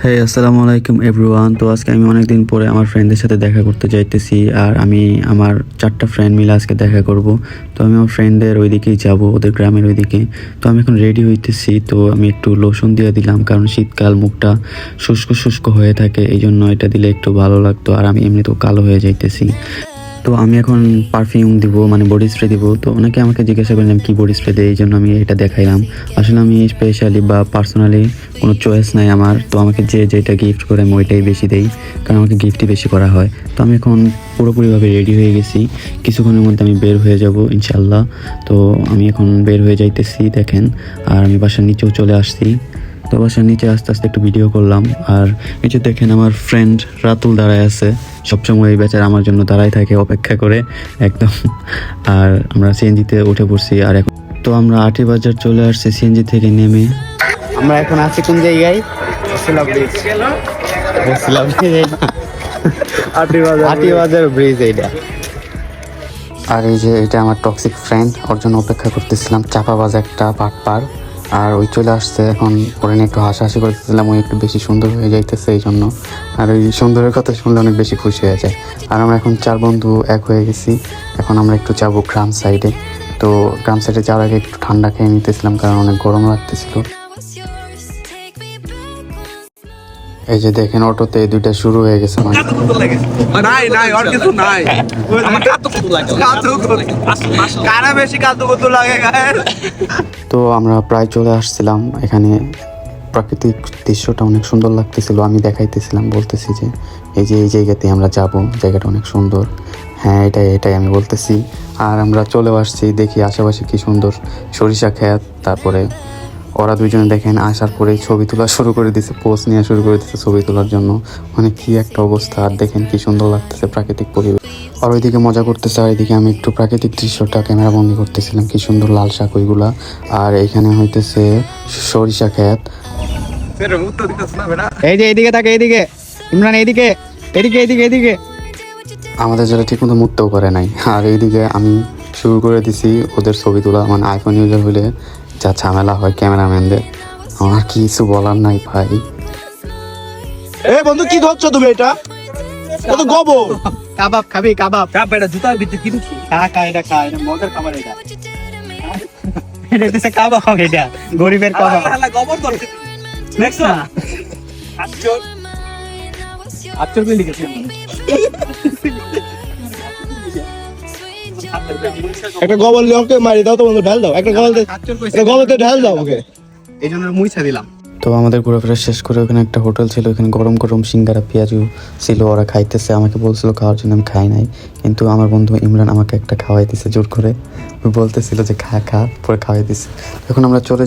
হ্যাঁ, আসসালামু আলাইকুম এভরিওয়ান। তো আজকে আমি অনেকদিন পরে আমার ফ্রেন্ডদের সাথে দেখা করতে যাইতেছি, আর আমি আমার 4টা ফ্রেন্ড মিলে আজকে দেখা করব। তো আমি আমার ফ্রেন্ডদের ওইদিকেই যাব, ওদের গ্রামের ওইদিকে। তো আমি এখন রেডি হইতেছি। তো আমি একটু লোশন দিয়ে দিলাম, কারণ শীতকাল, মুখটা শুষ্ক শুষ্ক হয়ে থাকে, এই জন্য এটা দিলে একটু ভালো লাগতো। আর আমি এমনিতেও কালো হয়ে যাইতেছি। তো আমি এখন পারফিউম দিব, মানে বডি স্প্রে দিব। তো অনেকে আমাকে জিজ্ঞাসা করলাম কি বডি স্প্রে দেয়, এই জন্য আমি এটা দেখাইলাম। আসলে আমি স্পেশালি বা পার্সোনালি কোনো চয়েস নাই আমার। তো আমাকে যে যেটা গিফট করে আমি ওইটাই বেশি দেই, কারণ আমাকে গিফটই বেশি করা হয়। তো আমি এখন পুরোপুরিভাবে রেডি হয়ে গেছি, কিছুক্ষণের মধ্যে আমি বের হয়ে যাব ইনশাল্লাহ। তো আমি এখন বের হয়ে যাইতেছি দেখেন, আর আমি বাসার নিচেও চলে আসছি। তো বাসার নিচে আস্তে আস্তে একটু ভিডিও করলাম। আর নিচে দেখেন আমার ফ্রেন্ড রাতুল দাঁড়ায় আছে, সবসময় এই বেচারা আমার জন্য দাঁড়ায় থাকে অপেক্ষা করে একদম। আর আমরা সিএনজিতে উঠে পড়ছি। আর এখন তো আমরা আটি বাজার চলে আসছি সিএনজি থেকে নেমে। আমরা এখন আছি কোন জায়গায়? আটি বাজার ব্রিজ এইটা। আর এই যে এটা আমার টক্সিক ফ্রেন্ড, ওর জন্য অপেক্ষা করতেছিলাম, চাপাবাজ একটা পাটপার। আর ওই চলে আসছে, এখন ওরে নিয়ে একটু হাসাহাসি করতেছিলাম, ওই একটু বেশি সুন্দর হয়ে যাইতেছে এই জন্য। আর ওই সুন্দরের কথা শুনলে অনেক বেশি খুশি হয়ে যায়। আর আমরা এখন 4 বন্ধু এক হয়ে গেছি। এখন আমরা একটু যাবো গ্রাম সাইডে। তো গ্রাম সাইডে যাওয়ার আগে একটু ঠান্ডা খেয়ে নিতেছিলাম, কারণ অনেক গরম লাগতেছিল। এই যে দেখেন অটোতে দুইটা শুরু হয়ে গেছে। নাই নাই আর কিছু নাই, আমার কাতুকুতু লাগে, কারা বেশি কাতুকুতু লাগে গায়ে। তো আমরা প্রায় চলে আসছিলাম এখানে। প্রাকৃতিক দৃশ্যটা অনেক সুন্দর লাগতেছিল, আমি দেখাইতেছিলাম, বলতেছি যে এই যে এই জায়গাতে আমরা যাব, জায়গাটা অনেক সুন্দর। হ্যাঁ, এটাই আমি বলতেছি। আর আমরা চলেও আসছি, দেখি আশেপাশে কি সুন্দর সরিষা ক্ষেত। তারপরে ওরা দুইজনে দেখেন আসার পরে ছবি তোলা শুরু করে দিছে, পোজ নেওয়া শুরু করে দিচ্ছে ছবি তোলার জন্য। মানে কি একটা অবস্থা। আর দেখেন কি সুন্দর লাগতেছে প্রাকৃতিক পরিবেশ। আর ওইদিকে মজা করতেছে, আর এইদিকে আমি একটু প্রাকৃতিক দৃশ্যটা ক্যামেরা বন্দি করতেছিলাম, কি সুন্দর লাল শাক ওইগুলা। আর এইখানে হইতেছে সরিষা ক্ষেত। এই যে এইদিকে থাকে, এইদিকে ইমরান, এইদিকে এদিকে এদিকে এদিকে। আমাদের যারা ঠিক মতো মুততেও পারে নাই। আর এইদিকে আমি শুরু করে দিছি ওদের ছবি তোলা। মানে আইফোন ইউজার হলে যা ঝামেলা হয় ক্যামেরাম্যানদের, আমার কিছু বলার নাই ভাই। এ বন্ধু কি ধরছো তুমি? এটা কত গোবর। কাবাব খাবি? কাবাব এটা জুতার ভিতরে কি ঢুকছো? খা, এটা খা, এটা মজার খাবার। এটা এটা হচ্ছে কাবাব, এটা গরিবের কাবাব। হালা গোবর ধরছে দেখছো? আচ্ছা আচ্ছা কই লিখেছে? একটা গোবর লিওকে মারি দাও তো বন্ধু, ঢাল দাও একটা গোবর, একটা গোবরতে ঢাল দাও ওকে। এই জন্য মুইছা দিলাম। তো আমাদের ঘোরাফেরা শেষ করে ওখানে একটা হোটেল ছিল, ওখানে গরম গরম সিঙ্গারা পেঁয়াজু ছিল, ওরা খাইতেছে। আমাকে বলছিল খাওয়ার জন্য, আমি খাই নাই। কিন্তু আমার বন্ধু ইমরান আমাকে একটা খাওয়াই দিছে জোর করে। ওই বলতেছিল যে খা খা, পরে খাওয়াই দিছে। এখন আমরা চলে